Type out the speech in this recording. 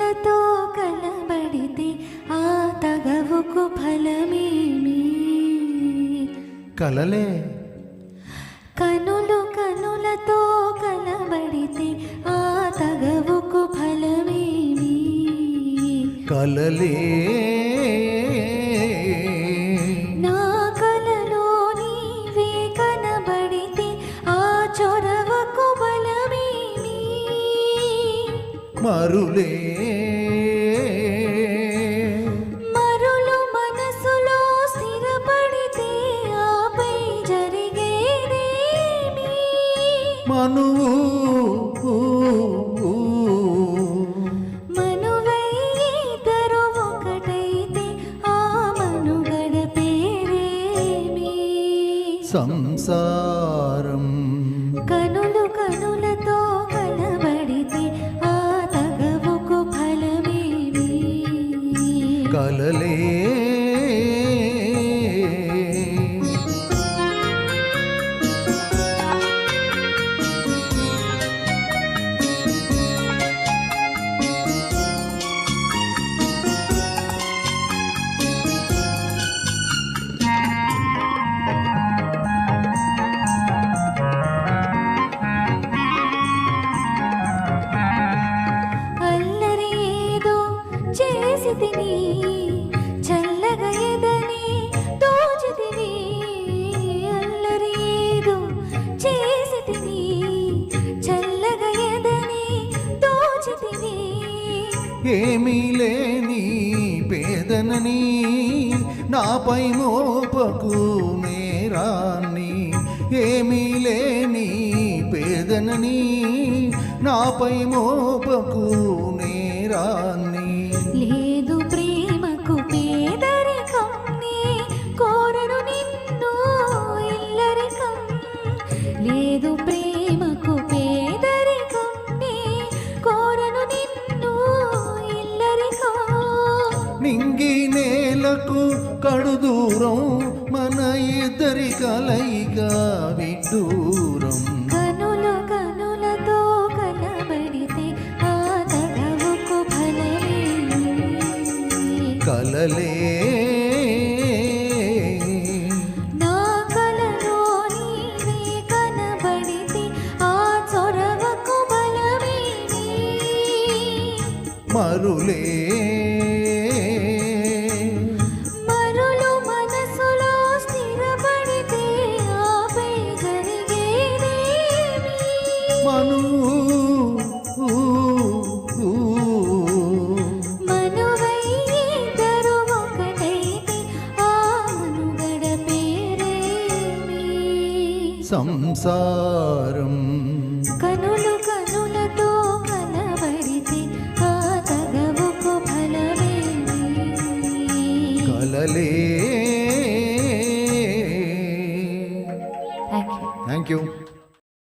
కనులతో కలబడితే ఆ తగవుకు ఫలమేమి? కలలే. కనులతో కలబడితే ఆ తగవుకు ఫలమేమి? కలలే. నా కలలో నీవే కనబడితే ఆ చొరవకు బలమేమి? మరులే. మరులు మనసులో స్థిరపడితే ఆపై జరిగేదేమి? మనువు మనువై ఇద్దరు ఒకటైతే ఆ మనుగడ పేరేమి? సంసారం. కనులతో కలబడితే ఆ తగవుకు ఫలమేమి? కలలే. అల్లరి ఏదో చేసితిని, చల్లగా ఎదని దోచితిని. అల్లరి ఏదో చేసితిని, చల్లగా ఎదని దోచితిని. ఏమీ లేని పేదనని నాపై మోపకు నేరాన్ని. ఏమీ లేని పేదనని నాపై మోపకు నేరాన్ని. లేదు ప్రేమకు పేదరికం, నే కోరను నిన్ను ఇల్లరికం. లేదు ప్రేమకు పేదరికం, నే కోరను నిన్ను ఇల్లరికం. నింగి నేలకు కడుదూరం, మన ఇద్దరి కలయిక విడ్డూరం. కనులతో కలబడితే ఆ తగవుకు ఫలమేమి? కలలే. నా కలలో నీవే కనబడితే ఆ చొరవకు బలమేమి? మరులే. మరులు మనసులో స్థిరపడితే ఆపై జరిగేదేమి? మనువై ఇద్దరు ఒకటైతే ఆ మనుగడ పేరేమి? సంసారం. కనులతో కలబడితే ఆ తగవుకు ఫలమేమి? కలలే.